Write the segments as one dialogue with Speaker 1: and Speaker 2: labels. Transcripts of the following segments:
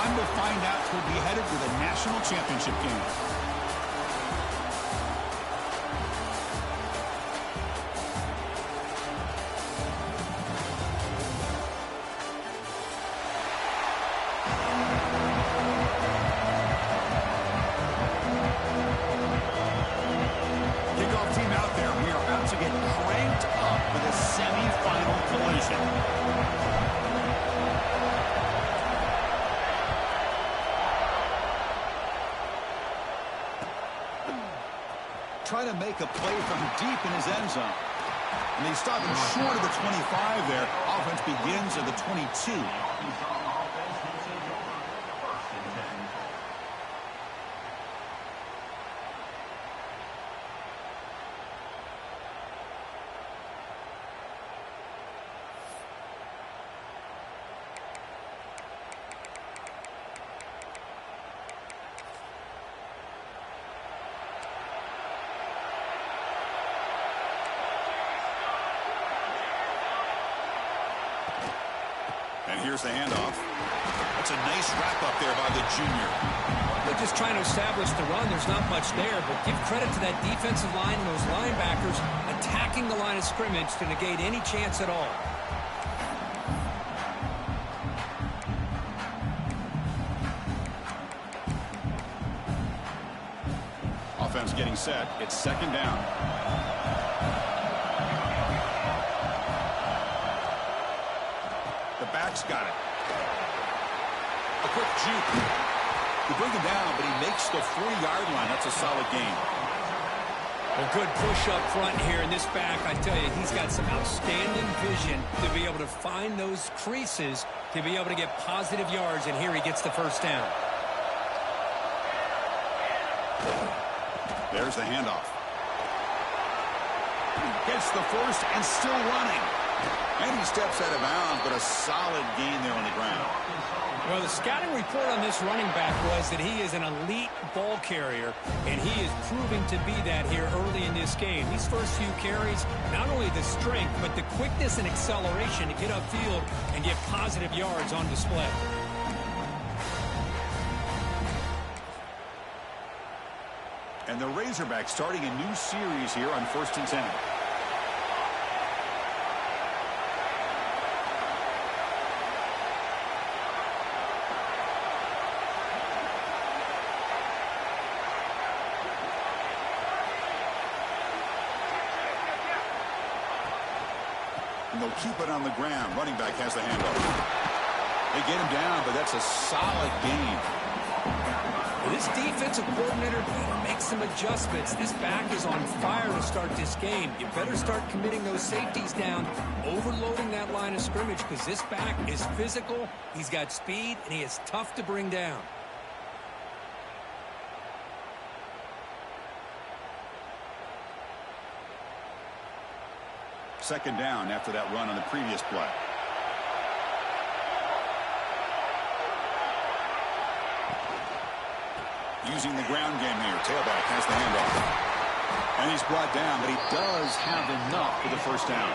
Speaker 1: Time to find out who'll be headed for the national championship game. Kickoff team out there. We are about to get cranked up for the semi-final collision. Try to make a play from deep in his end zone. And they stop him short of the 25 there. Offense begins at the 22. And here's the handoff. That's a nice wrap-up there by the junior.
Speaker 2: They're just trying to establish the run. There's not much there, but give credit to that defensive line and those linebackers attacking the line of scrimmage to negate any chance at all.
Speaker 1: Offense getting set. It's second down. The back's got it. A quick juke. They bring him down, but he makes the 40-yard line. That's a solid gain.
Speaker 2: A good push up front here in this back. I tell you, he's got some outstanding vision to be able to find those creases, to be able to get positive yards, and here he gets the first down.
Speaker 1: There's the handoff. Gets the first and still running. And he steps out of bounds, but a solid gain there on the ground.
Speaker 2: Well, the scouting report on this running back was that he is an elite ball carrier, and he is proving to be that here early in this game. These first few carries, not only the strength, but the quickness and acceleration to get upfield and get positive yards on display.
Speaker 1: And the Razorbacks starting a new series here on 1st and 10. And they'll keep it on the ground. Running back has the handoff. They get him down, but that's a solid gain.
Speaker 2: This defensive coordinator better make some adjustments. This back is on fire to start this game. You better start committing those safeties down, overloading that line of scrimmage, because this back is physical, he's got speed, and he is tough to bring down.
Speaker 1: Second down after that run on the previous play. Using the ground game here. Tailback has the handoff. And he's brought down, but he does have enough for the first down.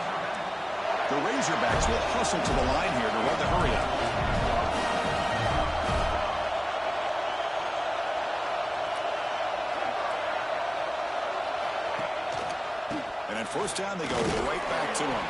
Speaker 1: The Razorbacks will hustle to the line here to run the hurry up. And at first down, they go right back to him.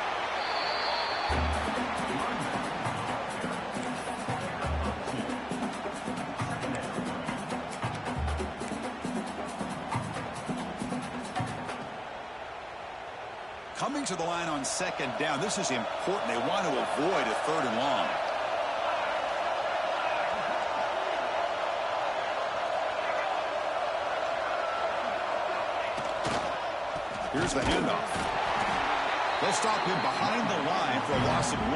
Speaker 1: Coming to the line on second down. This is important. They want to avoid a 3rd and long. Here's the handoff. They'll stop him behind the line for a loss of 1.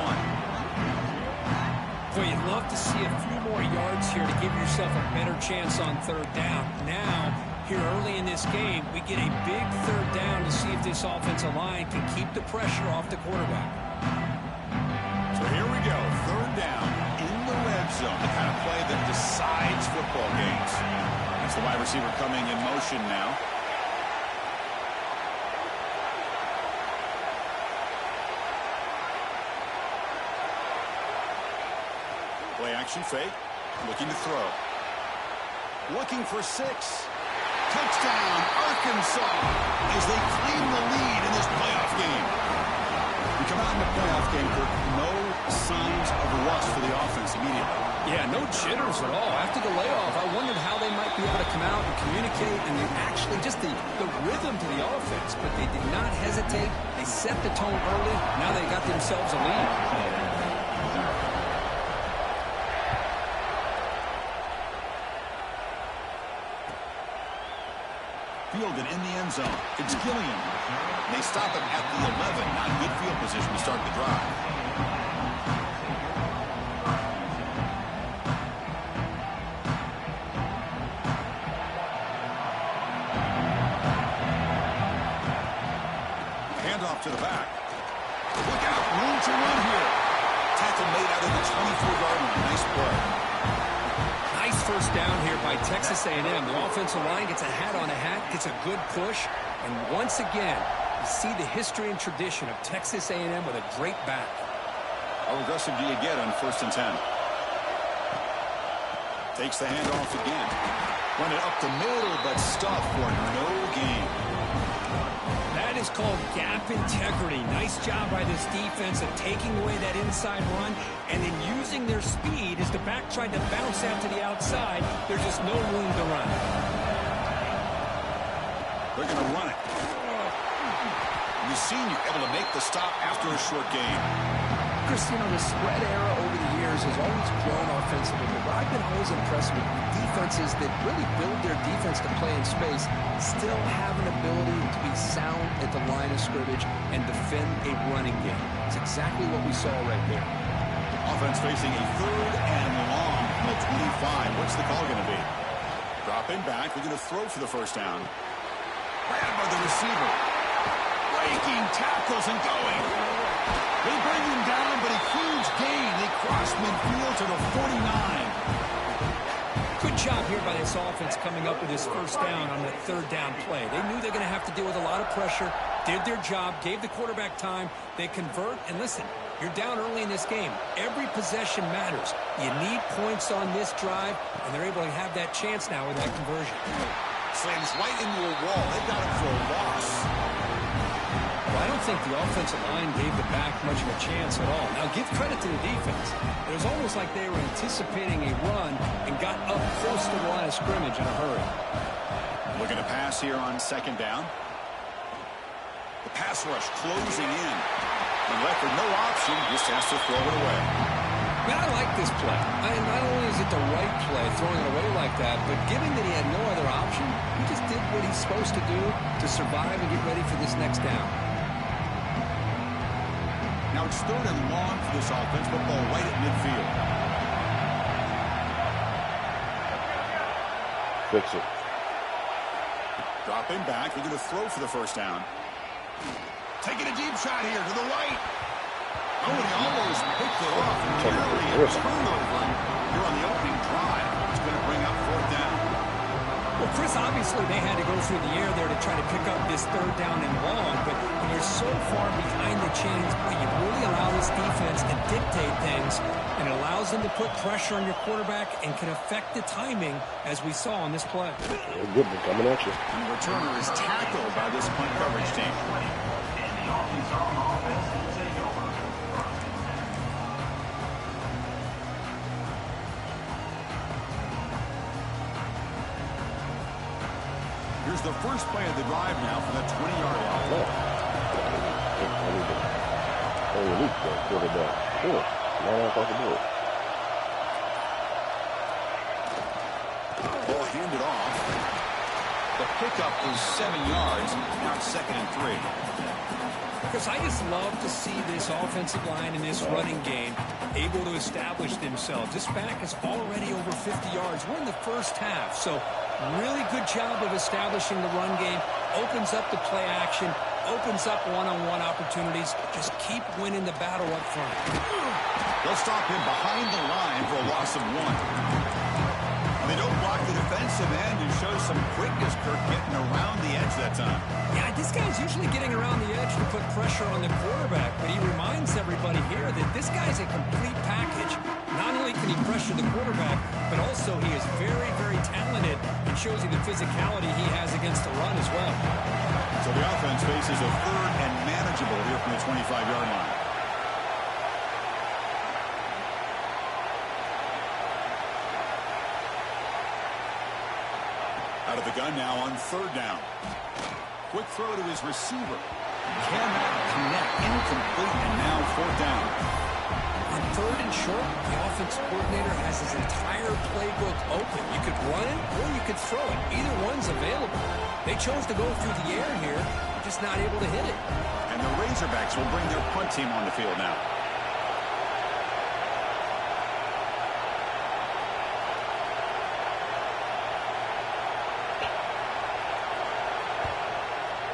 Speaker 2: Boy, you'd love to see a few more yards here to give yourself a better chance on 3rd down. Now, here early in this game, we get a big 3rd down to see if this offensive line can keep the pressure off the quarterback.
Speaker 1: So here we go, 3rd down in the red zone, the kind of play that decides football games. That's the wide receiver coming in motion now. Play action fake. Looking to throw. Looking for 6. Touchdown, Arkansas, as they claim the lead in this playoff game. We come out in the playoff game, Kirk, no signs of rust for the offense immediately.
Speaker 2: Yeah, no jitters at all. After the layoff, I wondered how they might be able to come out and communicate and actually just the rhythm to the offense. But they did not hesitate. They set the tone early. Now they got themselves a lead.
Speaker 1: Fielded in the end zone. It's Gilliam. They stop him at the 11. Not good field position to start the drive. Handoff to the back. Look out. Room to run here. Tackle made out of the 24-yard line. Nice play.
Speaker 2: Nice first down here by Texas A&M. The offensive line gets a hat on a hat, gets a good push, and once again, you see the history and tradition of Texas A&M with a great back.
Speaker 1: How aggressive do you get on 1st and 10? Takes the handoff again. Run it up the middle, but stuff for no gain.
Speaker 2: That is called gap integrity. Nice job by this defense of taking away that inside run and then using their speed as the back tried to bounce out to the outside. There's just no room to run.
Speaker 1: They're going to run it. The senior able to make the stop after a short gain.
Speaker 3: Chris, you know, the spread era over the years has always grown offensively, but I've been always impressed with defenses that really build their defense to play in space, still have an ability to be sound at the line of scrimmage and defend a running game. It's exactly what we saw right there.
Speaker 1: Offense facing a 3rd and long from the 25. What's the call going to be? Dropping back. We're going to throw for the first down. Grabbed by the receiver. Breaking tackles and going. They bring him down, but a huge gain. They cross midfield to the 49.
Speaker 2: Good job here by this offense coming up with his first down on the 3rd down play. They knew they were going to have to deal with a lot of pressure, did their job, gave the quarterback time. They convert, and listen, you're down early in this game. Every possession matters. You need points on this drive, and they're able to have that chance now with that conversion.
Speaker 1: Slams right into a wall. They got him for a loss.
Speaker 2: Well, I don't think the offensive line gave the back much of a chance at all. Now, give credit to the defense. It was almost like they were anticipating a run and got up close to the line of scrimmage in a hurry.
Speaker 1: Looking to pass here on 2nd down. The pass rush closing in. And left with no option, just has to throw it away.
Speaker 2: Man, I like this play. Not only is it the right play, throwing it away like that, but given that he had no other option, he just did what he's supposed to do to survive and get ready for this next down.
Speaker 1: Now it's 3rd and long for this offense, but ball right at midfield.
Speaker 4: Fix it.
Speaker 1: Dropping back. They're going to throw for the first down. Taking a deep shot here to the right. Oh, and he almost picked it off. Nearly a turnover here on the opening drive. It's going to bring up 4th down.
Speaker 2: Well, Chris, obviously they had to go through the air there to try to pick up this 3rd down and long, but when you're so far behind the chains, boy, you really allow this defense to dictate things, and it allows them to put pressure on your quarterback and can affect the timing, as we saw on this play.
Speaker 4: Good one coming at you.
Speaker 1: And the returner is tackled by this punt coverage team. Here's the first play of the drive now from the 20-yard line.
Speaker 4: Release that quarterback. Sure. Right off the board.
Speaker 1: Ball handed off. The pickup was 7 yards. Now it's 2nd and 3.
Speaker 2: Because I just love to see this offensive line in this running game able to establish themselves. This back is already over 50 yards. We're in the first half, so really good job of establishing the run game. Opens up the play action, opens up one-on-one opportunities. Just keep winning the battle up front.
Speaker 1: They'll stop him behind the line for a loss of 1. They don't block the defensive end and show some quickness, Kirk, getting around the edge that time.
Speaker 2: Yeah, this guy's usually getting around the edge to put pressure on the quarterback, but he reminds everybody here that this guy's a complete package. Not only can he pressure the quarterback, but also he is very, very talented and shows you the physicality he has against the run as well.
Speaker 1: So the offense faces a third and manageable here from the 25-yard line. Out of the gun now on third down. Quick throw to his receiver. Cannot connect. Incomplete, and now fourth down.
Speaker 2: On third and short, the offense coordinator has his entire playbook open. You could run it or you could throw it. Either one's available. They chose to go through the air here, just not able to hit it.
Speaker 1: And the Razorbacks will bring their punt team on the field now.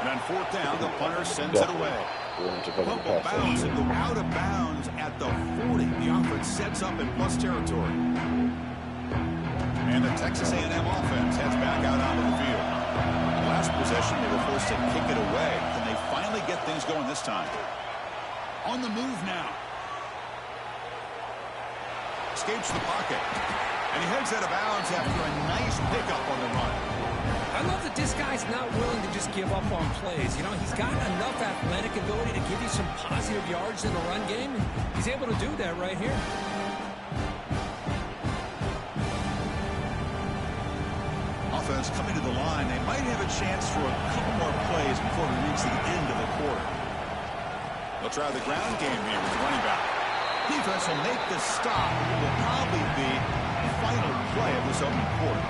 Speaker 1: And on fourth down, the punter sends it away. Pump will bounce and go out of bounds at the 40. The offense sets up in plus territory. And the Texas A&M offense heads back out onto the field. Last possession, they were forced to kick it away. Can they finally get things going this time? On the move now. Escapes the pocket. And he heads out of bounds after a nice pickup on the run.
Speaker 2: I love that this guy's not willing to just give up on plays. You know, he's got enough athletic ability to give you some positive yards in the run game, and he's able to do that right here.
Speaker 1: Offense coming to the line. They might have a chance for a couple more plays before we reach the end of the quarter. They'll try the ground game here with the running back. Defense will make the stop. It will probably be the final play of this opening quarter.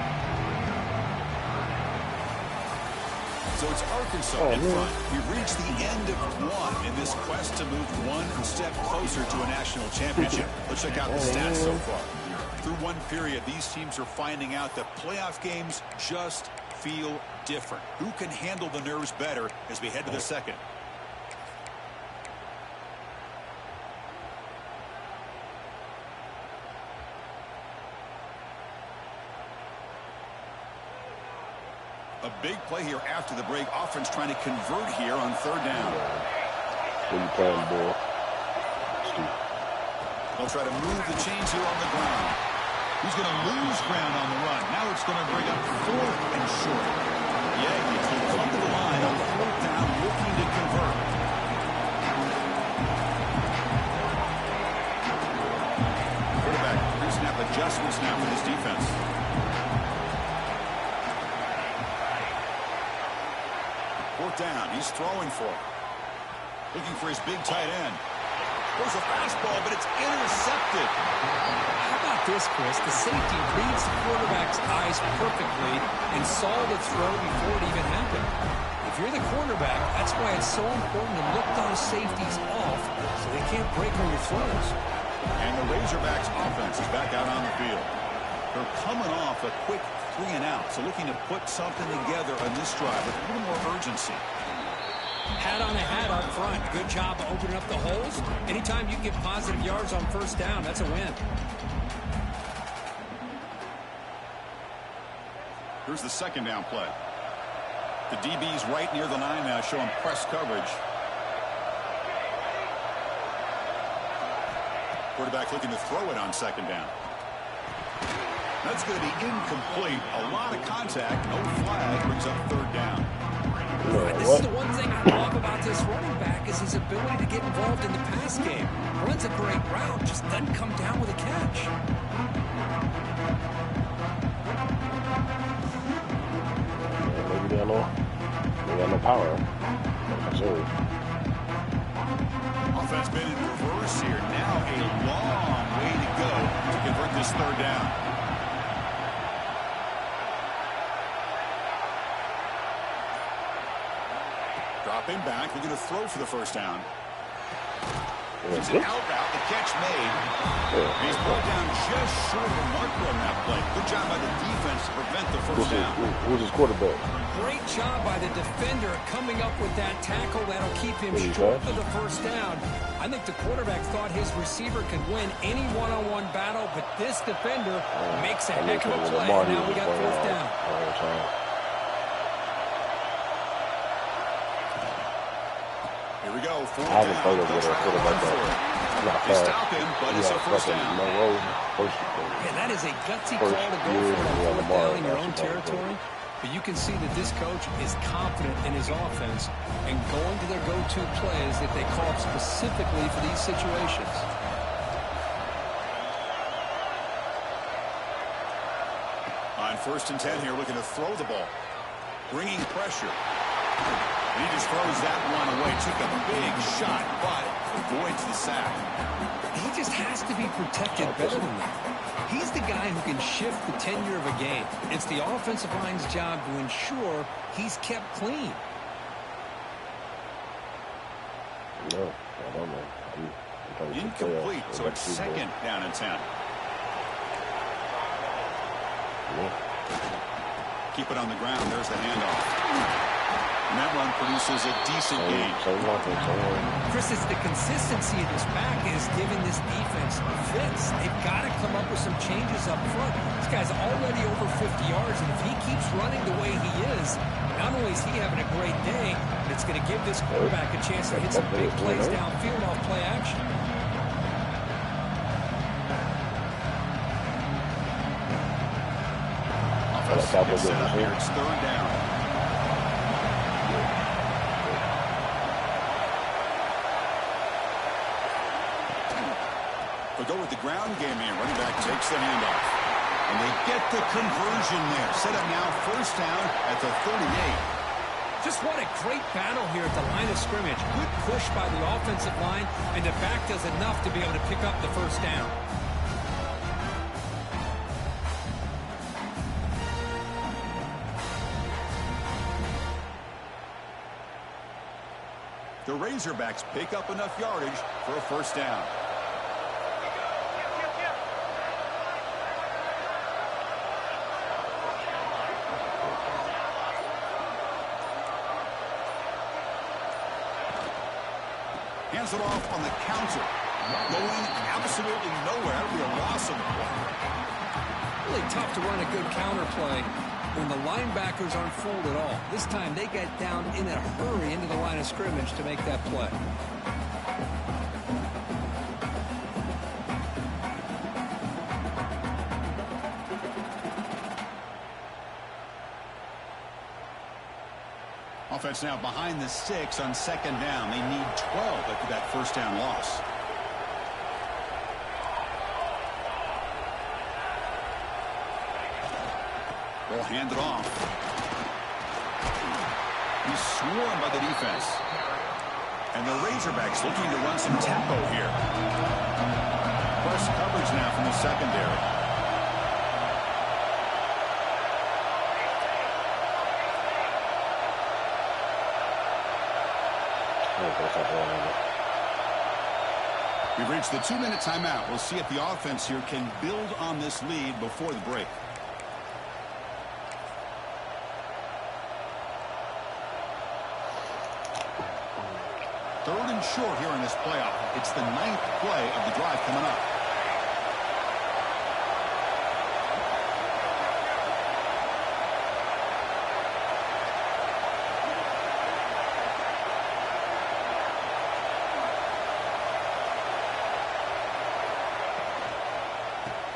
Speaker 1: So it's Arkansas in front. We've reached the end of one in this quest to move one step closer to a national championship. Let's check out the stats so far. Through one period, these teams are finding out that playoff games just feel different. Who can handle the nerves better as we head to the second? A big play here after the break. Offense trying to convert here on third down.
Speaker 4: What you playing, boy?
Speaker 1: They'll try to move the chains here on the ground. He's going to lose ground on the run. Now it's going to bring up fourth and short. The Aggies will come to the line on fourth down, looking to convert. Quarterback pre-snap adjustments now for this defense. Fourth down. He's throwing for it. Looking for his big tight end. There's a fastball, but it's intercepted.
Speaker 2: How about this, Chris? The safety reads the quarterback's eyes perfectly and saw the throw before it even happened. If you're the quarterback, that's why it's so important to look those safeties off so they can't break on your throws.
Speaker 1: And the Razorbacks offense is back out on the field. They're coming off a quick 3-and-out, so looking to put something together on this drive with a little more urgency.
Speaker 2: Hat on a hat up front. Good job of opening up the holes. Anytime you get positive yards on first down, that's a win.
Speaker 1: Here's the second down play. The DB's right near the line now, showing press coverage. Quarterback looking to throw it on second down. That's going to be incomplete. A lot of contact. No flag. Brings up third down.
Speaker 2: This is the one thing I love about this running back is his ability to get involved in the pass game. Runs a great route, just doesn't come down with a catch.
Speaker 4: Maybe they got no power. Sure.
Speaker 1: Offense been in reverse here. Now a long way to go to convert this third down. Dropping back, looking to throw for the first down. It's an out route, the catch made. He's brought down just short of the marker on that play. Good job by the defense to prevent the first down.
Speaker 4: Who's his quarterback?
Speaker 2: Great job by the defender coming up with that tackle that'll keep him short of the first down. I think the quarterback thought his receiver could win any one-on-one battle, but this defender makes a heck of a play. Now we got fourth down.
Speaker 1: Here we go. Fourth
Speaker 4: I haven't played
Speaker 1: down.
Speaker 4: with a quarterback that.
Speaker 1: They stop him, but it's a first down.
Speaker 2: Yeah, that is a gutsy call to go for it on fourth down in your own territory. But you can see that this coach is confident in his offense and going to their go-to plays that they call up specifically for these situations.
Speaker 1: On 1st and 10 here, looking to throw the ball. Bringing pressure. And he just throws that one away. Took a big shot, but avoids the sack.
Speaker 2: He just has to be protected better than that. He's the guy who can shift the tenure of a game. It's the offensive line's job to ensure he's kept clean.
Speaker 4: No, I don't know.
Speaker 1: Incomplete, so it's 2nd down and 10.
Speaker 4: Yeah.
Speaker 1: Keep it on the ground. There's the handoff. And that run produces a decent gain.
Speaker 2: Chris, it's the consistency of this back is giving this defense fits. They've got to come up with some changes up front. This guy's already over 50 yards, and if he keeps running the way he is, not only is he having a great day, but it's going to give this quarterback a chance to hit some big plays downfield off play action.
Speaker 1: Offense set up here. It's 3rd down. We'll go with the ground game here. Running back takes the handoff. And they get the conversion there. Set up now 1st down at the 38.
Speaker 2: Just what a great battle here at the line of scrimmage. Good push by the offensive line, and the back does enough to be able to pick up the 1st down.
Speaker 1: The Razorbacks pick up enough yardage for a 1st down. Hands it off on the counter. Going absolutely nowhere. That'll be a loss of the play.
Speaker 2: Really tough to run a good counter play when the linebackers aren't fooled at all. This time they get down in a hurry into the line of scrimmage to make that play.
Speaker 1: Offense now behind the 6 on 2nd down. They need 12 after that 1st down loss. They'll hand it off. He's swarmed by the defense. And the Razorbacks looking to run some tempo here. Press coverage now from the secondary. We've reached the 2-minute timeout. We'll see if the offense here can build on this lead before the break. Third and short here in this playoff. It's the 9th play of the drive coming up.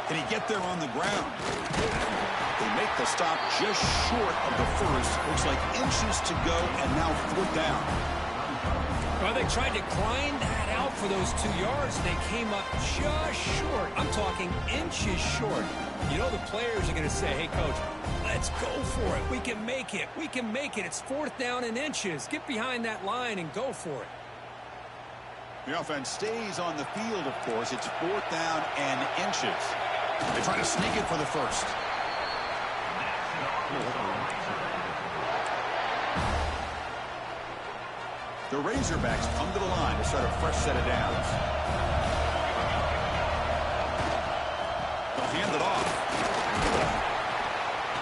Speaker 1: Can he get there on the ground? They make the stop just short of the 1st. Looks like inches to go, and now 4th down.
Speaker 2: Well, they tried to grind that out for those 2 yards. They came up just short. I'm talking inches short. You know the players are going to say, hey, Coach, let's go for it. We can make it. We can make it. It's 4th down in inches. Get behind that line and go for it.
Speaker 1: The offense stays on the field, of course. It's 4th down and inches. They try to sneak it for the 1st. The Razorbacks come to the line to start a fresh set of downs. They'll hand it off.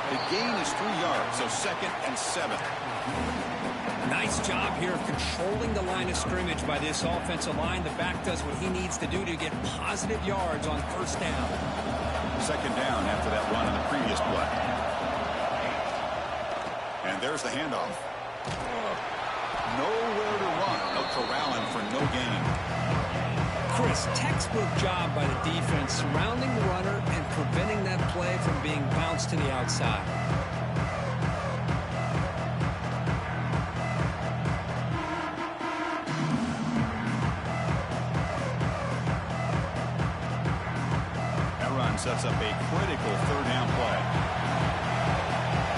Speaker 1: The gain is 3 yards, so 2nd and 7.
Speaker 2: Nice job here of controlling the line of scrimmage by this offensive line. The back does what he needs to do to get positive yards on 1st down.
Speaker 1: 2nd down after that run on the previous play. And there's the handoff. Nowhere to run. No corralling for no gain.
Speaker 2: Chris, textbook job by the defense surrounding the runner and preventing that bounce to the outside.
Speaker 1: That run sets up a critical third down play.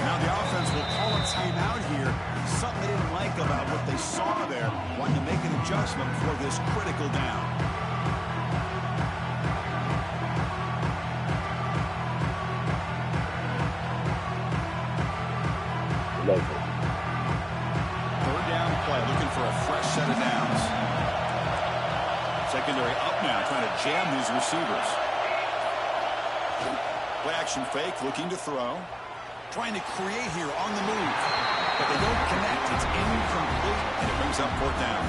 Speaker 1: Now the offense will call a timeout here. Something they didn't like about what they saw there. Wanting to make an adjustment for this critical down. Third down play, looking for a fresh set of downs. Secondary up now, trying to jam these receivers. Play action fake, looking to throw. Trying to create here on the move. But they don't connect. It's incomplete, and it brings up fourth down.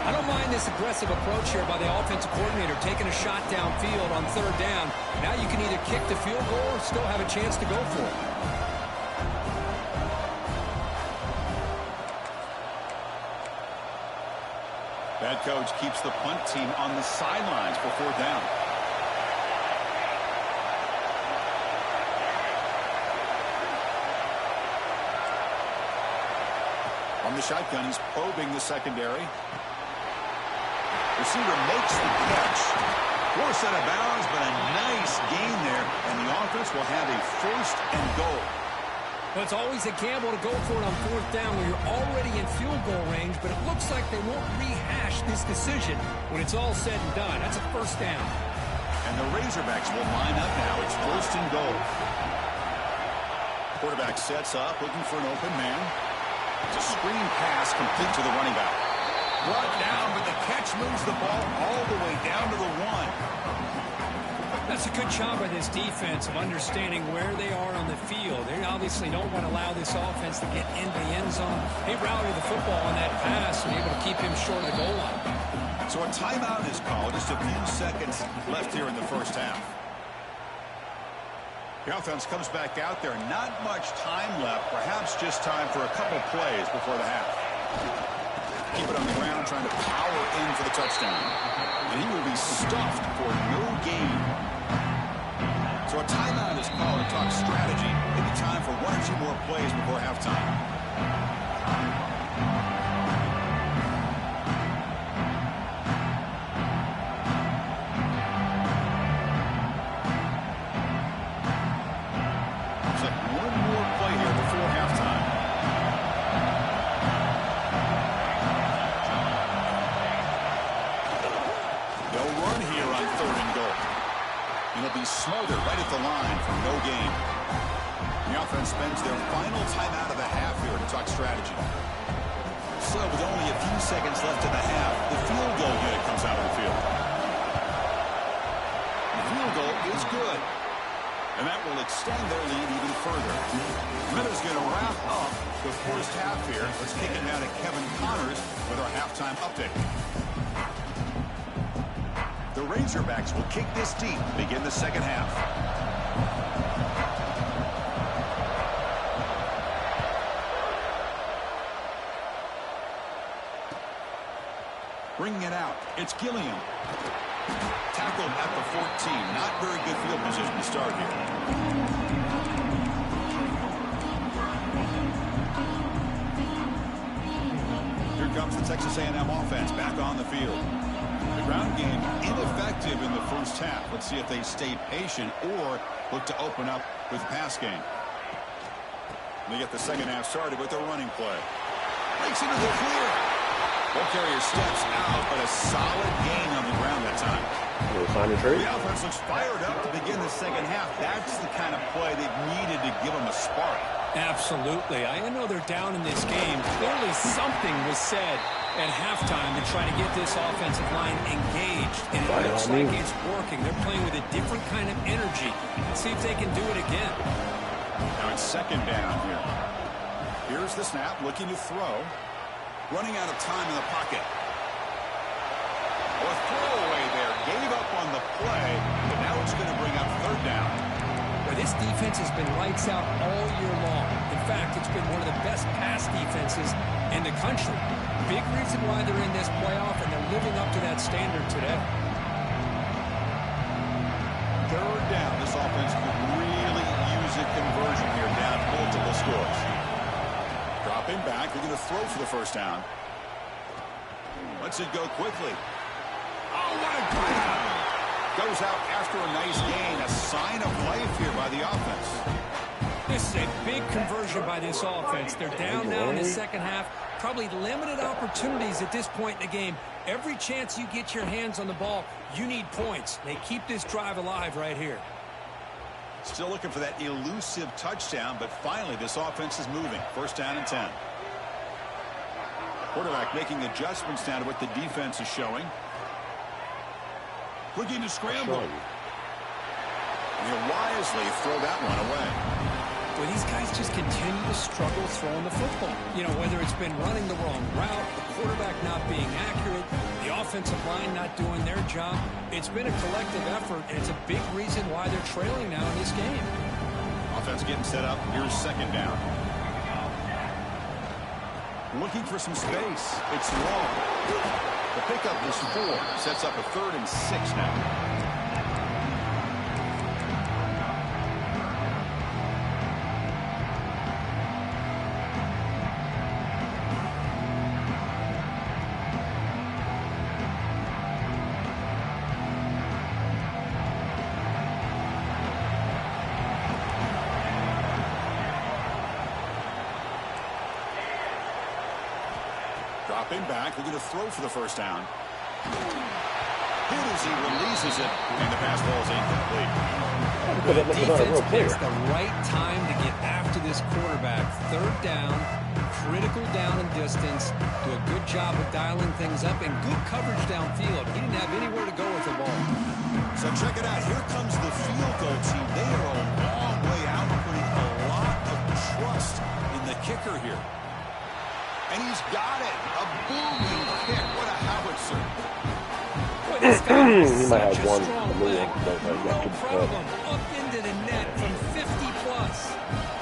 Speaker 2: I don't mind this aggressive approach here by the offensive coordinator, taking a shot downfield on third down. Now you can either kick the field goal or still have a chance to go for it.
Speaker 1: That coach keeps the punt team on the sidelines for fourth down. On the shotgun, he's probing the secondary. Receiver makes the catch. Poor set of bounds, but a nice gain there, and the offense will have a first and goal.
Speaker 2: Well, it's always a gamble to go for it on fourth down when you're already in field goal range, but it looks like they won't rehash this decision when it's all said and done. That's a first down.
Speaker 1: And the Razorbacks will line up now. It's first and goal. Quarterback sets up, looking for an open man. It's a screen pass complete to the running back. Brought down, but the catch moves the ball all the way down to the one.
Speaker 2: That's a good job by this defense of understanding where they are on the field. They obviously don't want to allow this offense to get into the end zone. They rallied the football on that pass and able to keep him short of the goal line.
Speaker 1: So a timeout is called. Just a few seconds left here in the first half. The offense comes back out there. Not much time left. Perhaps just time for a couple plays before the half. Keep it on the ground, trying to power in for the touchdown. And he will be stuffed for no gain. So a timeout is called to talk strategy. Maybe time for one or two more plays before halftime. Smother right at the line for no gain. The offense spends their final timeout of the half here to talk strategy. So with only a few seconds left in the half, the field goal unit comes out on the field. The field goal is good. And that will extend their lead even further. Miller's going to wrap up the first half here. Let's kick it now to Kevin Connors with our halftime update. The Razorbacks will kick this deep to begin the second half. Bringing it out, it's Gilliam. Tackled at the 14. Not very good field position to start here. Here comes the Texas A&M offense back on the field. The ground game ineffective in the first half. Let's see if they stay patient or look to open up with pass game. They get the second half started with a running play. Breaks into the clear. Ball carrier steps out, but a solid gain on the ground that time. The offense looks fired up to begin the second half. That's the kind of play they've needed to give them a spark.
Speaker 2: Absolutely. I know they're down in this game. Clearly something was said at halftime to try to get this offensive line engaged. And it looks like it's working. They're playing with a different kind of energy. Let's see if they can do it again.
Speaker 1: Now it's second down here. Here's the snap, looking to throw. Running out of time in the pocket. A throwaway there. Gave up on the play, but now it's going to bring up third down.
Speaker 2: Well, this defense has been lights out all year long. In fact, it's been one of the best pass defenses in the country. Big reason why they're in this playoff, and they're living up to that standard today.
Speaker 1: Third down. This offense could really use it conversion here, down multiple scores. Dropping back, they're going to throw for the first down. Lets it go quickly. Oh, what a grab! Goes out after a nice gain. A sign of life here by the offense.
Speaker 2: This is a big conversion by this offense. They're down now in the second half. Probably limited opportunities at this point in the game. Every chance you get your hands on the ball, you need points. They keep this drive alive right here.
Speaker 1: Still looking for that elusive touchdown, but finally this offense is moving. First down and 10. Quarterback making adjustments down to what the defense is showing. Looking to scramble. He'll wisely throw that one away.
Speaker 2: Well, these guys just continue to struggle throwing the football. You know, whether it's been running the wrong route, the quarterback not being accurate, the offensive line not doing their job. It's been a collective effort, and it's a big reason why they're trailing now in this game.
Speaker 1: Offense getting set up. Here's second down. Looking for some space. It's long. The pickup is 4. Sets up a 3rd and 6 now. Dropping back, they're going to throw for the first down. Hit as he releases it, and the pass ball is incomplete.
Speaker 2: The defense picks the right time to get after this quarterback. Third down, critical down and distance. Do a good job of dialing things up, and good coverage downfield. He didn't have anywhere to go with the ball.
Speaker 1: So check it out. Here comes the field goal team. They are a long way out, putting a lot of trust in the kicker here. And he's got it. A booming kick. What a howitzer.
Speaker 2: Boy, this guy
Speaker 4: He might have
Speaker 2: such a
Speaker 4: one.
Speaker 2: strong leg. No problem. Up into the net from 50 plus.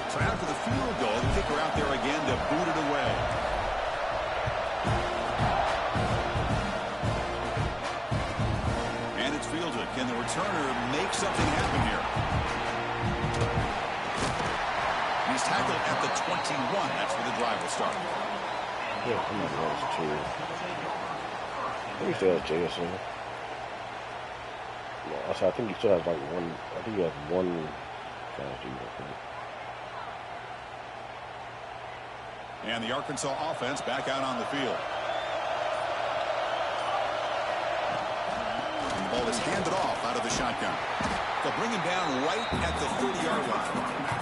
Speaker 1: So after the field goal, the kicker out there again to boot it away. And it's fielded. Can the returner make something happen here? He's tackled at the 21. That's where the drive will start.
Speaker 4: Yeah, I think he still has JSN. No, I think he still has like one. I think he has one fast dude, I think.
Speaker 1: And the Arkansas offense back out on the field. And the ball is handed off out of the shotgun. They'll bring him down right at the 30-yard line.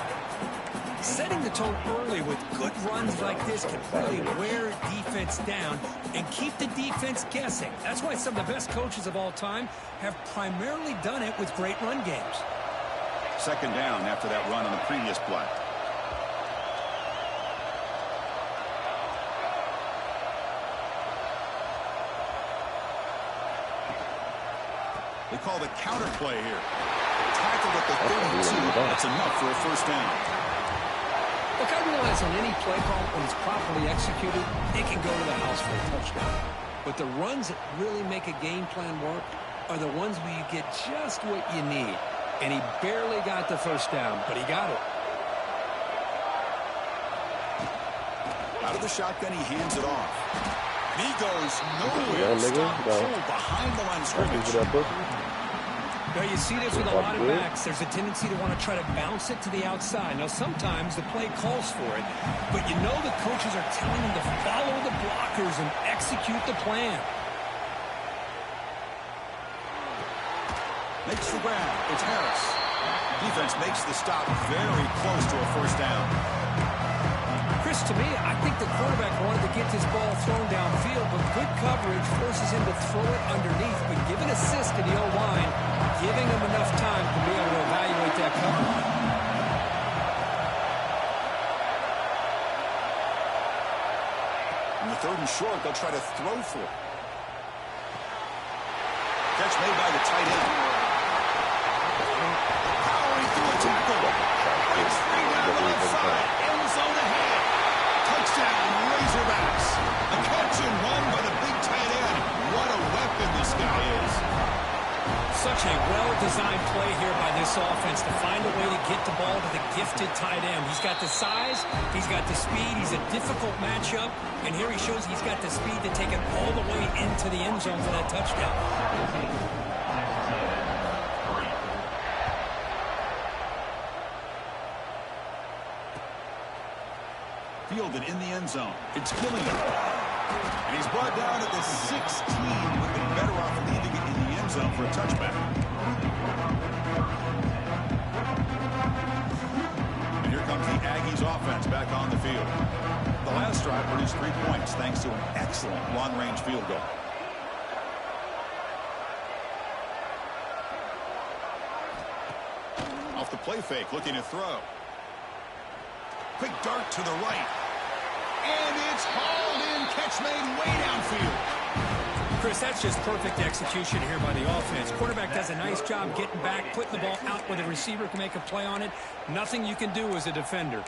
Speaker 2: Setting the tone early with good runs like this can really wear defense down and keep the defense guessing. That's why some of the best coaches of all time have primarily done it with great run games.
Speaker 1: Second down after that run on the previous play. They call the counter play here. Tackled at the 32. That's enough for a first down.
Speaker 2: Look, I realize on any play call, when it's properly executed, it can go to the house for a touchdown. But the runs that really make a game plan work are the ones where you get just what you need. And he barely got the first down, but he got it.
Speaker 1: Out of the shotgun, he hands it off. And he goes nowhere. Stop cold behind the line of scrimmage.
Speaker 2: Now you see this with a lot of backs. There's a tendency to want to try to bounce it to the outside. Now sometimes the play calls for it, but you know the coaches are telling them to follow the blockers and execute the plan.
Speaker 1: Makes the grab. It's Harris. Defense makes the stop very close to a first down.
Speaker 2: Chris, to me, I think the quarterback wanted to get this ball thrown downfield, but good coverage forces him to throw it underneath. But giving assist to the O-line, giving him enough time to be able to evaluate that coverage.
Speaker 1: In the 3rd and short, they'll try to throw for it. Catch made by the tight end. Powering through a tackle. Breaks free down the left side. End zone ahead. Touchdown, Razorbacks. A catch and run by the big tight end. What a weapon this guy is.
Speaker 2: Such a well-designed play here by this offense to find a way to get the ball to the gifted tight end. He's got the size, he's got the speed, he's a difficult matchup, and here he shows he's got the speed to take it all the way into the end zone for that touchdown.
Speaker 1: Fielded in the end zone. It's Gilliam. And he's brought down at the 16. Would have been better off leaving it in the end zone for a touchback. And here comes the Aggies offense back on the field. The last drive produced 3 points thanks to an excellent long-range field goal. Off the play fake, looking to throw. Quick dart to the right. And it's hauled in. Catch made way downfield.
Speaker 2: Chris, that's just perfect execution here by the offense. Quarterback does a nice job getting back, putting the ball out where the receiver can make a play on it. Nothing you can do as a defender.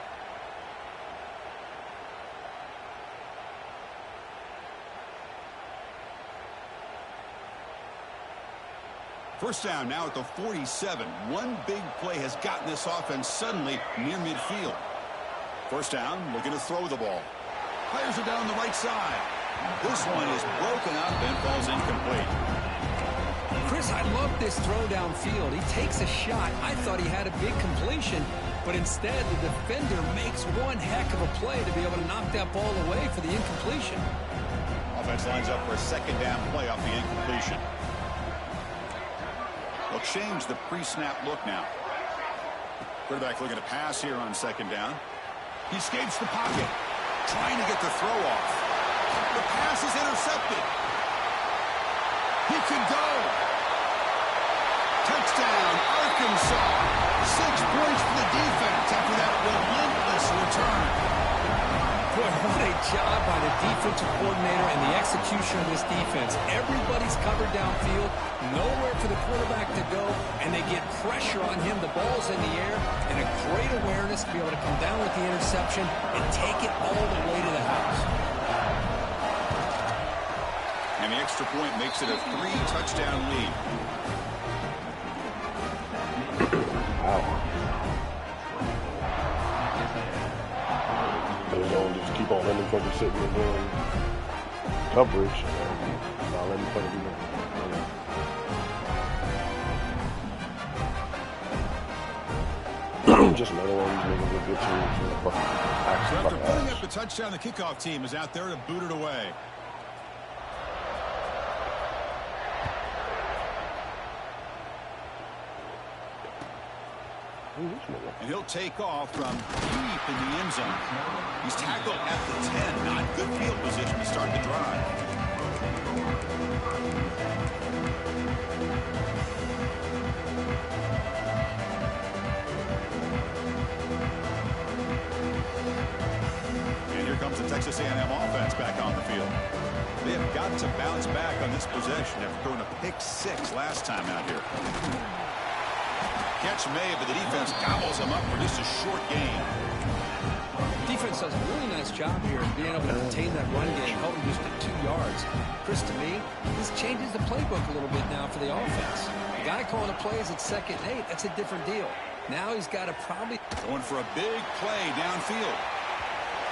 Speaker 1: First down now at the 47. One big play has gotten this offense suddenly near midfield. First down, looking to throw the ball. Fires it down the right side. This one is broken up and falls incomplete.
Speaker 3: Chris, I love this throw downfield. He takes a shot. I thought he had a big completion, but instead the defender makes one heck of a play to be able to knock that ball away for the incompletion.
Speaker 1: Offense lines up for a second down play off the incompletion. They'll change the pre-snap look now. Quarterback looking to pass here on second down. He escapes the pocket, trying to get the throw off. The pass is intercepted. He could go. Touchdown, Arkansas. 6 points for the defense after that relentless return.
Speaker 3: Boy, what a job by the defensive coordinator and the execution of this defense. Everybody's covered downfield, nowhere for the quarterback to go, and they get pressure on him. The ball's in the air, and a great awareness to be able to come down with the interception and take it all the way to the house.
Speaker 1: And the extra point makes it a 3-touchdown lead.
Speaker 4: Wow. Just keep on letting fucking sitting and doing coverage and not letting fucking do nothing. Just another one of these niggas will get to
Speaker 1: So after putting up the touchdown, the kickoff team is out there to boot it away. And he'll take off from deep in the end zone. He's tackled at the 10. Not good field position to start the drive. And here comes the Texas A&M offense back on the field. They have got to bounce back on this possession after throwing a pick 6 last time out here. Catch made, but the defense gobbles him up for just a short gain.
Speaker 3: Defense does a really nice job here of being able to contain that run game, held him just at 2 yards. Chris, to me, this changes the playbook a little bit now for the offense. The guy calling the plays at 2nd and 8, that's a different deal. Now he's got to probably...
Speaker 1: Going for a big play downfield.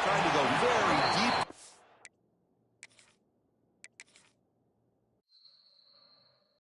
Speaker 1: Trying to go very deep.